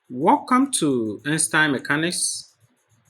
Welcome to Einstein Mechanics.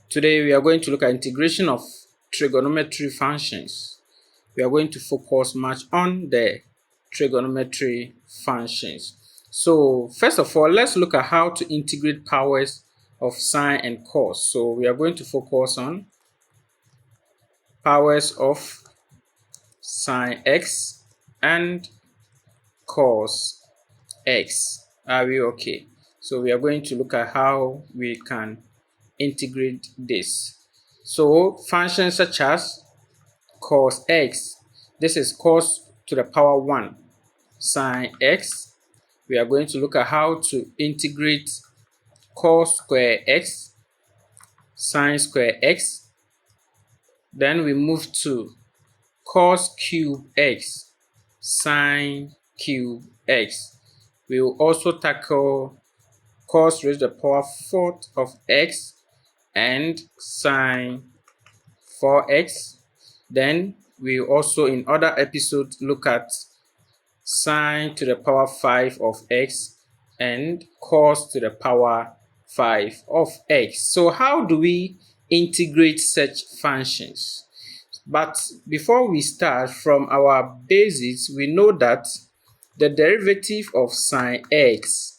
Today we are going to look at integration of trigonometry functions. We are going to focus much on the trigonometry functions. So first of all, let's look at how to integrate powers of sine and cos. So we are going to focus on powers of sine x and cos x. Are we okay? So we are going to look at how we can integrate this. So functions such as cos x, this is cos to the power 1 sine x. We are going to look at how to integrate cos square x, sine square x. Then we move to cos cube x, sine cube x. We will also tackle cos raised to the power 4th of x and sine 4x. Then we also in other episodes look at sine to the power 5 of x and cos to the power 5 of x. So how do we integrate such functions? But before we start, from our basics, we know that the derivative of sine x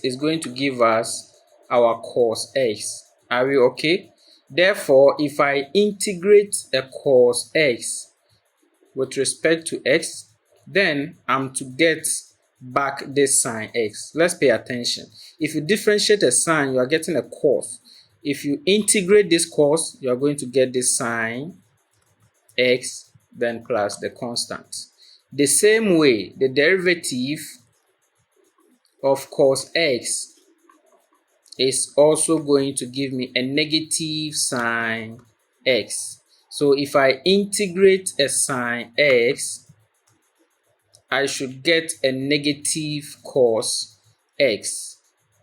is going to give us our cos x. Are we okay? Therefore, if I integrate a cos x with respect to x, then I'm to get back this sine x. Let's pay attention. If you differentiate a sine, you are getting a cos. If you integrate this cos, you are going to get this sine x, then plus the constant. The same way, the derivative of cos x is also going to give me a negative sine x. So if I integrate a sine x, I should get a negative cos x.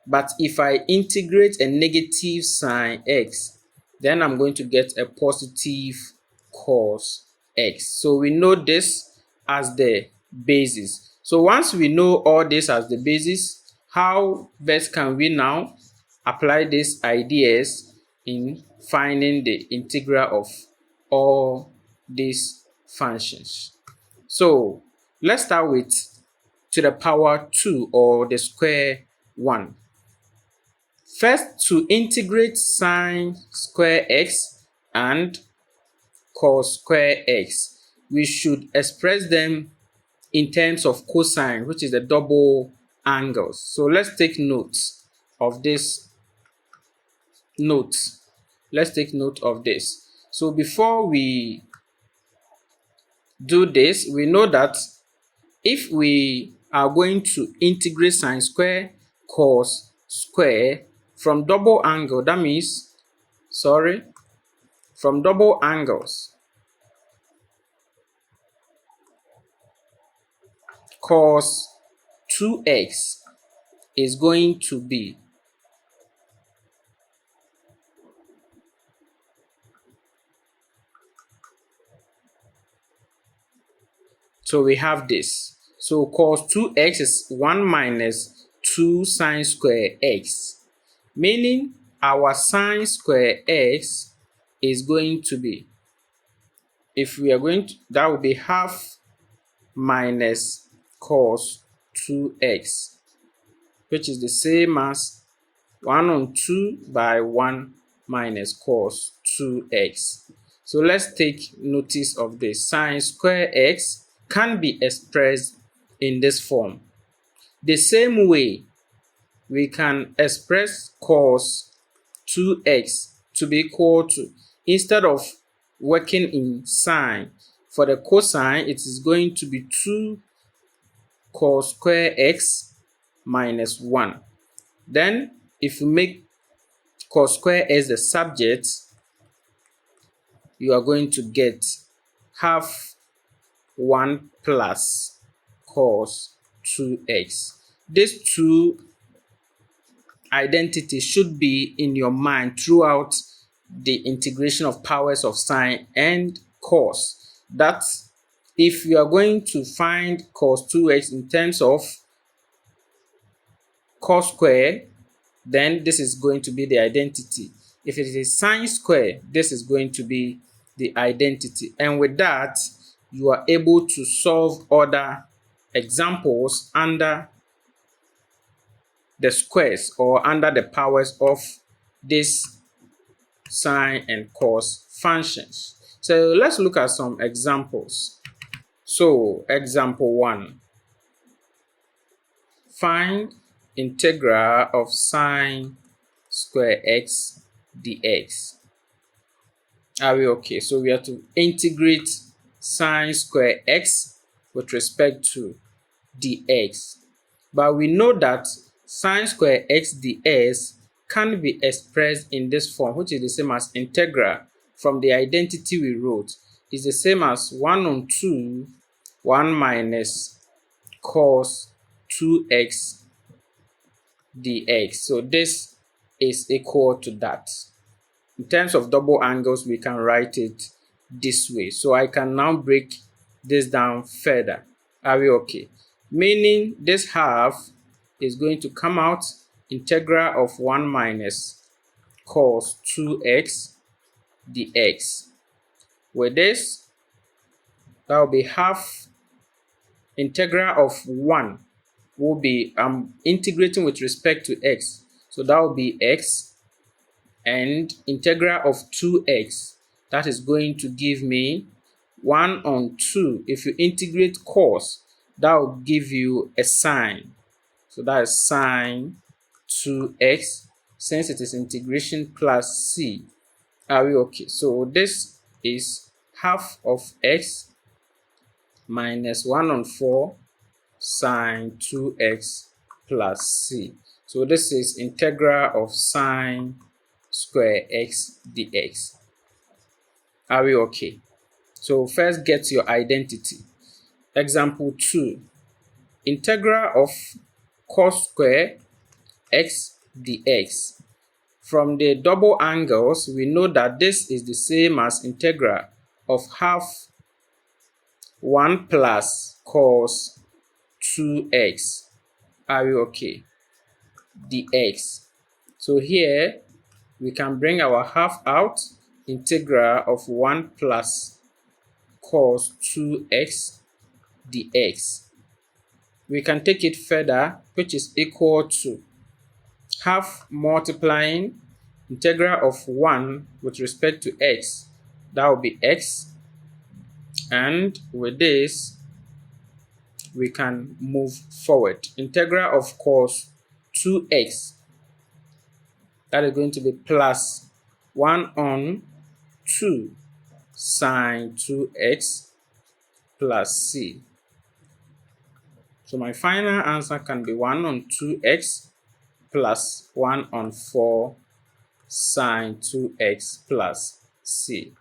But if I integrate a negative sine x, then I'm going to get a positive cos x. So we know this as the basis. So once we know all this as the basis, how best can we now apply these ideas in finding the integral of all these functions? So let's start with to the power 2 or the square 1. First, to integrate sine square x and cos square x, we should express them in terms of cosine, which is the double angles. So let's take note of this. Let's take note of this. So before we do this, we know that if we are going to integrate sine square cos square from double angle, that means, from double angles, cos 2x is going to be so we have this. So cos 2x is 1 minus 2 sine square x, meaning our sine square x is going to be, if we are going to, that will be half minus cos 2x, which is the same as 1 on 2 by 1 minus cos 2x. So let's take notice of this. Sine square x can be expressed in this form. The same way, we can express cos 2x to be equal to, instead of working in sine, for the cosine, it is going to be 2 cos square x minus 1. Then, if you make cos square x the subject, you are going to get half 1 plus cos 2x. These two identities should be in your mind throughout the integration of powers of sine and cos. That if you are going to find cos 2x in terms of cos square, then this is going to be the identity. If it is sine square, this is going to be the identity. And with that, you are able to solve other examples under the squares or under the powers of this sine and cos functions. So let's look at some examples. So example 1. Find integral of sine square x dx. Are we okay? So we have to integrate sine square x with respect to dx. But we know that sine square x dx can be expressed in this form, which is the same as integral from the identity we wrote. Is the same as 1 on 2, 1 minus cos 2x dx. So this is equal to that. In terms of double angles, we can write it this way. So I can now break this down further. Are we okay? Meaning this half is going to come out integral of 1 minus cos 2x dx. With this, that will be half integral of 1 will be integrating with respect to x. So that will be x, and integral of 2x, that is going to give me 1 on 2. If you integrate cos, that will give you a sine. So that is sine 2x, since it is integration plus c. Are we okay? So this is half of x minus 1 on 4 sine 2x plus c. So this is integral of sine square x dx. Are we okay? So first get your identity. Example 2. Integral of cos square x dx. From the double angles, we know that this is the same as integral of half 1 plus cos 2x. Are we okay? dx. So here we can bring our half out. Integral of 1 plus cos 2x dx. We can take it further, which is equal to half multiplying integral of 1 with respect to x. That will be x. And with this, we can move forward. Integral of cos 2x, that is going to be plus 1 on 2 sine 2x plus c. So my final answer can be 1 on 2x plus 1 on 4 sine 2x plus c.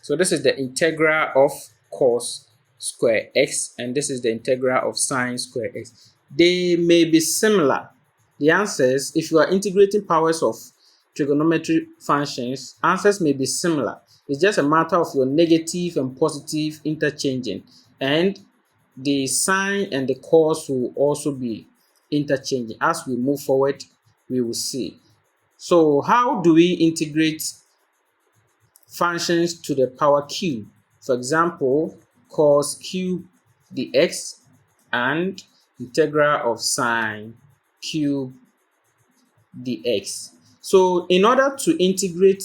So this is the integral of cos square x, and this is the integral of sine square x. They may be similar. The answers, if you are integrating powers of trigonometric functions, answers may be similar. It's just a matter of your negative and positive interchanging, and the sine and the cos will also be interchanging. As we move forward, we will see. So how do we integrate functions to the power cube? For example, cos cube dx and integral of sine cube dx. So in order to integrate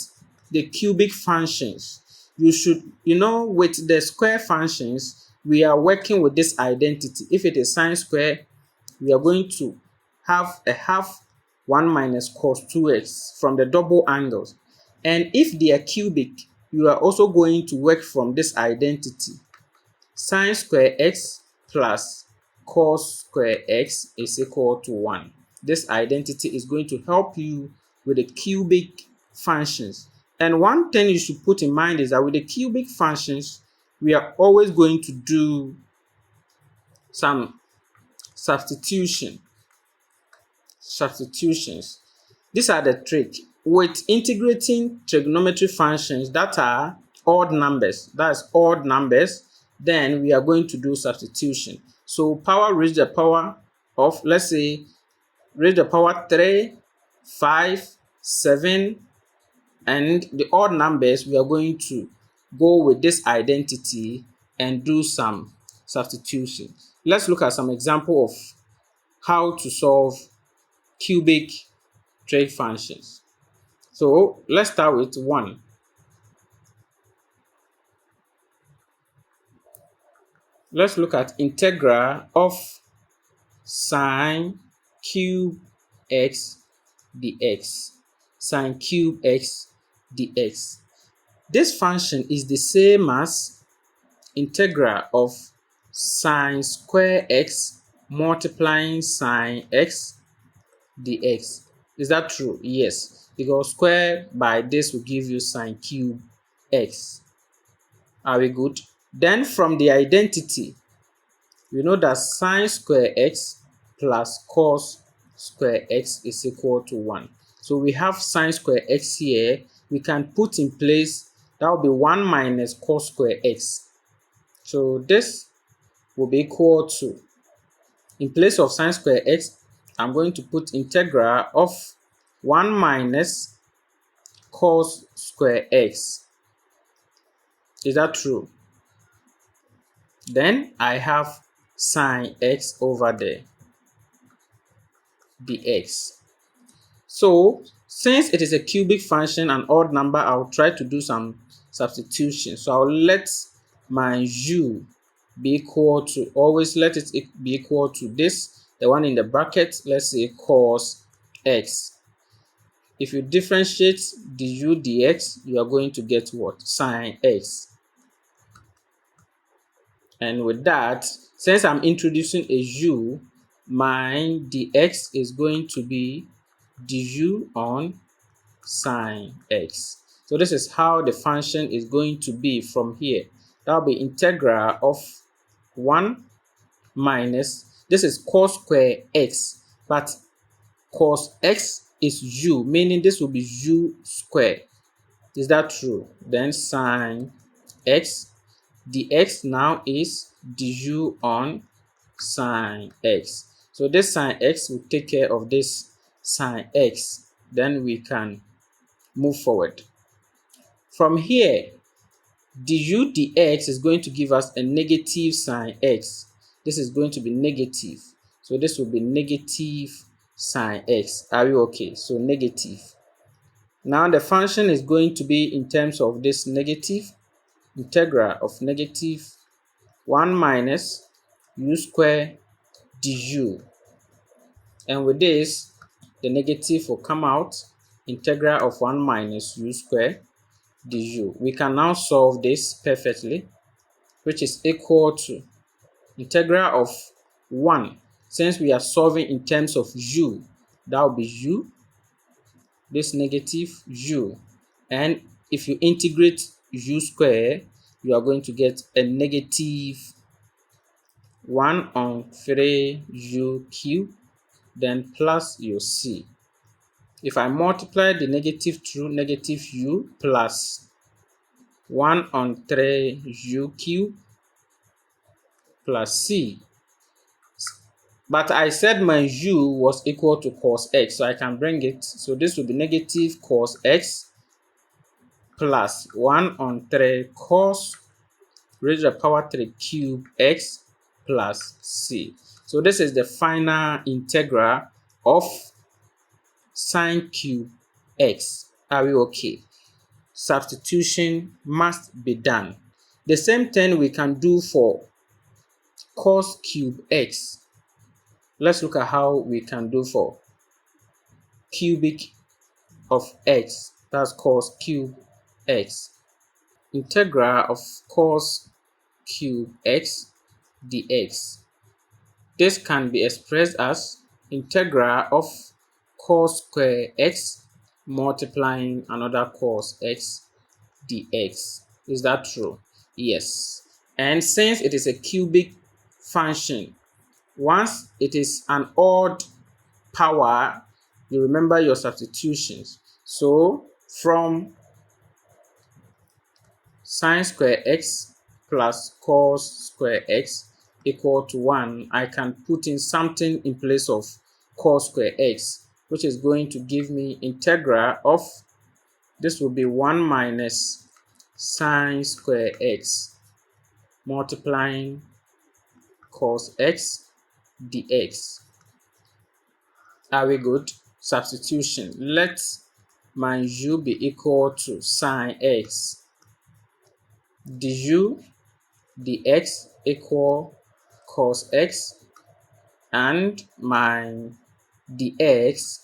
the cubic functions, you should, with the square functions, we are working with this identity. If it is sine square, we are going to have a half 1 minus cos 2x from the double angles. And if they are cubic, you are also going to work from this identity. Sine square x plus cos square x is equal to 1. This identity is going to help you with the cubic functions. And one thing you should put in mind is that with the cubic functions, we are always going to do some substitutions. These are the trick. With integrating trigonometry functions that are odd numbers, then we are going to do substitution. So power raised to the power of, let's say, raised to the power 3, 5, 7, and the odd numbers, we are going to go with this identity and do some substitution. Let's look at some example of how to solve cubic trig functions. So let's start with 1. Let's look at integral of sine cube x dx. Sine cube x dx. This function is the same as integral of sine square x multiplying sine x dx. Is that true? Yes, because square by this will give you sine cube x. Are we good? Then from the identity, we know that sine square x plus cos square x is equal to 1. So we have sine square x here. We can put in place, that will be 1 minus cos square x. So this will be equal to, in place of sine square x, I'm going to put integral of 1 minus cos square x. Is that true? Then I have sine x over there, dx. So since it is a cubic function, an odd number, I'll try to do some substitution. So I'll let my u be equal to, always let it be equal to this, the one in the bracket, let's say cos x. If you differentiate du dx, you are going to get what? Sine x. And with that, since I'm introducing a u, my dx is going to be du on sine x. So this is how the function is going to be from here. That will be integral of 1 minus, this is cos square x, but cos x is u, meaning this will be u square. Is that true? Then sine x dx now is du on sine x. So this sine x will take care of this sine x. Then we can move forward. From here, du dx is going to give us a negative sine x. This is going to be negative. So this will be negative sine x. Are we okay? So negative. Now the function is going to be in terms of this negative, integral of negative 1 minus u square du. And with this, the negative will come out, integral of 1 minus u square du. We can now solve this perfectly, which is equal to integral of 1. Since we are solving in terms of u, that will be u, this negative u. And if you integrate u square, you are going to get a negative 1 on 3 u cube, then plus your c. If I multiply the negative through negative u plus 1 on 3 u cube plus c. But I said my u was equal to cos x, so I can bring it. So this will be negative cos x plus 1 on 3 cos raised to the power 3 cube x plus c. So this is the final integral of sine cube x. Are we okay? Substitution must be done. The same thing we can do for cos cube x. Let's look at how we can do for cubic of x. That's cos cube x. Integral of cos cube x dx. This can be expressed as integral of cos square x multiplying another cos x dx. Is that true? Yes. And since it is a cubic function, once it is an odd power, you remember your substitutions. So from sine square x plus cos square x equal to 1, I can put in something in place of cos square x, which is going to give me integral of, this will be 1 minus sine square x multiplying cos x dx. Are we good? Substitution. Let my u be equal to sine x du dx equal cos x, and my dx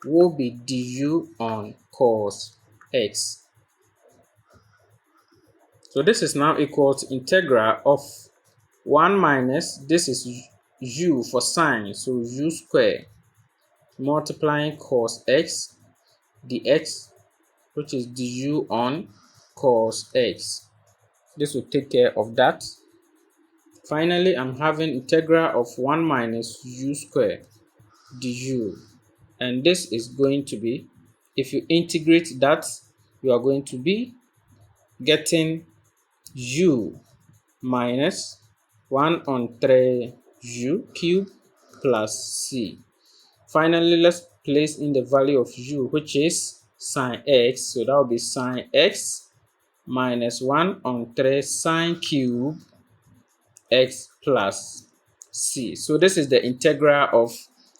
will be du on cos x. So this is now equal to integral of 1 minus, this is u for sine, so u square multiplying cos x dx, which is du on cos x. This will take care of that. Finally, I'm having integral of 1 minus u square du, and this is going to be, if you integrate that, you are going to be getting u minus 1 on 3 u cubed plus c. Finally, let's place in the value of u, which is sine x, so that will be sine x minus 1 on 3 sine cube x plus c. So this is the integral of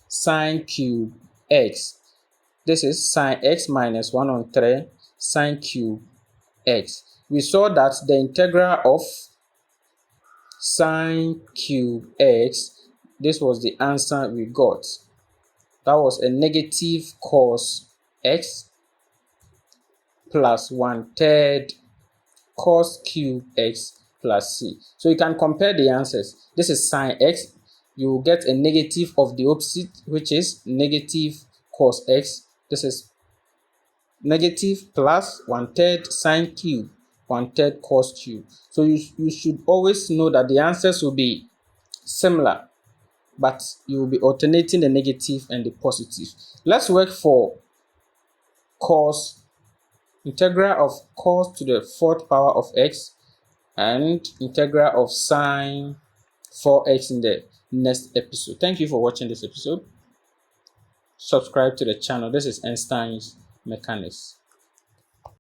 sine cube x. This is sine x minus 1 on 3 sine cube x. We saw that the integral of sine cube x, this was the answer we got. That was a negative cos x plus 1/3 cos cube x plus c. So you can compare the answers. This is sine x. You will get a negative of the opposite, which is negative cos x. This is negative plus 1/3 sine cube, 1/3 cos cube. So you should always know that the answers will be similar, but you will be alternating the negative and the positive. Let's work for cos, integral of cos to the 4th power of x, and integral of sine 4x in the next episode. Thank you for watching this episode. Subscribe to the channel. This is Einstein's Mechanics.